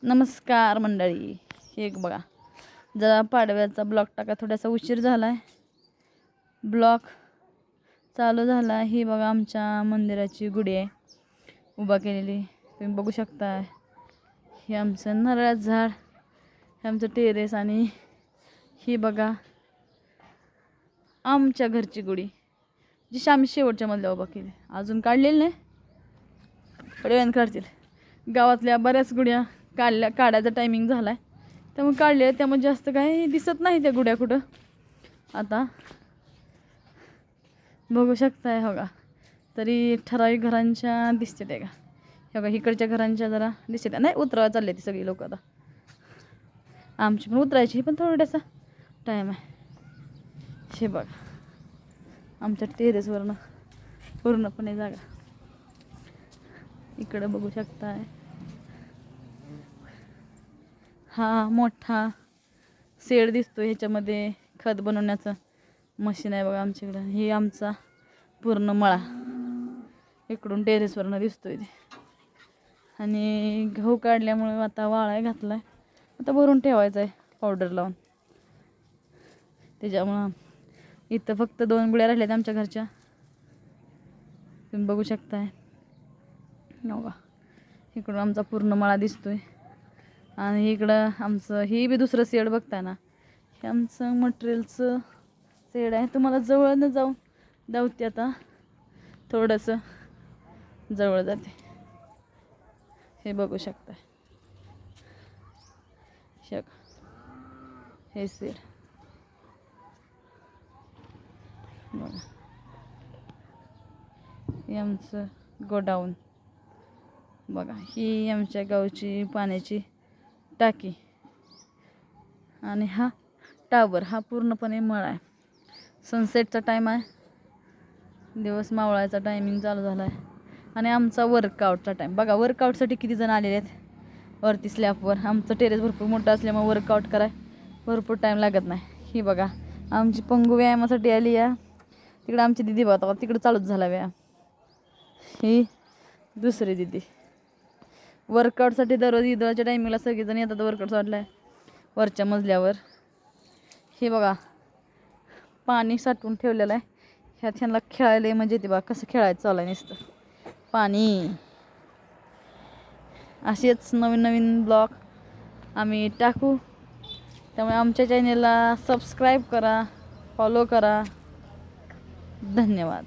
नमस्कार मंडळी. हे बघा, जरा पाडव्याचा ब्लॉग टाका थोडासा उशीर झाला आहे. ब्लॉग चालू झाला. ही बघा आमच्या मंदिराची गुढी आहे उभा केलेली, तुम्ही बघू शकता. हे आमचं नारळाचं झाड, हे आमचं टेरेस, आणि ही बघा आमच्या घरची गुढी जी आम्ही शेवटच्या मधल्या उभा केली. अजून काढलेली नाही, थोड्या काढतील. गावातल्या बऱ्याच गुड्या काढायचा टायमिंग झाला आहे, त्यामुळे काढले. त्यामुळे जास्त काही दिसत नाही त्या गुड्या कुठं. आता बघू शकताय हो का, तरी ठराविक घरांच्या दिसते ते का. हे बघा इकडच्या घरांच्या जरा दिसते नाही, उतरायला चालले ती सगळी लोक. आता आमची पण उतरायची, पण थोडासा टाईम आहे. हे बघा आमच्या टेरेसवरनं पूर्णपणे जागा. इकडं बघू शकताय, हा मोठा शेड दिसतो. ह्याच्यामध्ये खत बनवण्याचं मशीन आहे बघा आमच्याकडं. हे आमचा पूर्ण मळा इकडून टेरेसवरनं दिसतोय ते. आणि गहू काढल्यामुळे आता वाळाय घातला आहे, आता भरून ठेवायचं आहे पावडर लावून. त्याच्यामुळं इथं फक्त 2 गुळ्या राहिल्यात आमच्या घरच्या, तुम्ही बघू शकताय. बघा इकडून आमचा पूर्ण मळा दिसतोय. आणि इकडं आमचं हे बी दुसरं शेड बघताय ना, हे आमचं मटेरियलचं शेड आहे. तुम्हाला जवळ न जाऊन धावते, आता थोडंसं जवळ जाते. हे बघू शकताय, हे शेड बघा. हे आमचं गोडाऊन बघा. ही आमच्या गावची पाण्याची टाकी, आणि हा टावर, हा पूर्णपणे मळा आहे. सनसेटचा टाईम आहे, दिवस मावळायचा टायमिंग चालू झाला आहे. आणि आमचा वर्कआउटचा टाईम बघा. वर्कआउटसाठी किती जण आलेले आहेत वरती स्लॅपवर. आमचं टेरेस भरपूर मोठं असल्यामुळे वर्कआउट कराय भरपूर टाईम लागत नाही. ही बघा आमची पंगू व्यायामासाठी आली या. तिकडं आमची दिदी बघा, तिकडं चालूच झाला व्यायाम. ही दुसरी दिदी वर्कआउटसाठी दररोज ईदच्या टायमिंगला सगळेजण येतात वर्कआउट वाटलाय वरच्या मजल्यावर. हे बघा पाणी साठवून ठेवलेलं आहे. ह्यात ह्यांना खेळायला म्हणजे ते बघा कसं खेळायचं चालू आहे नुसतं पाणी. असेच नवीन नवीन ब्लॉग आम्ही टाकू, त्यामुळे आमच्या चॅनेलला सबस्क्राईब करा, फॉलो करा. धन्यवाद.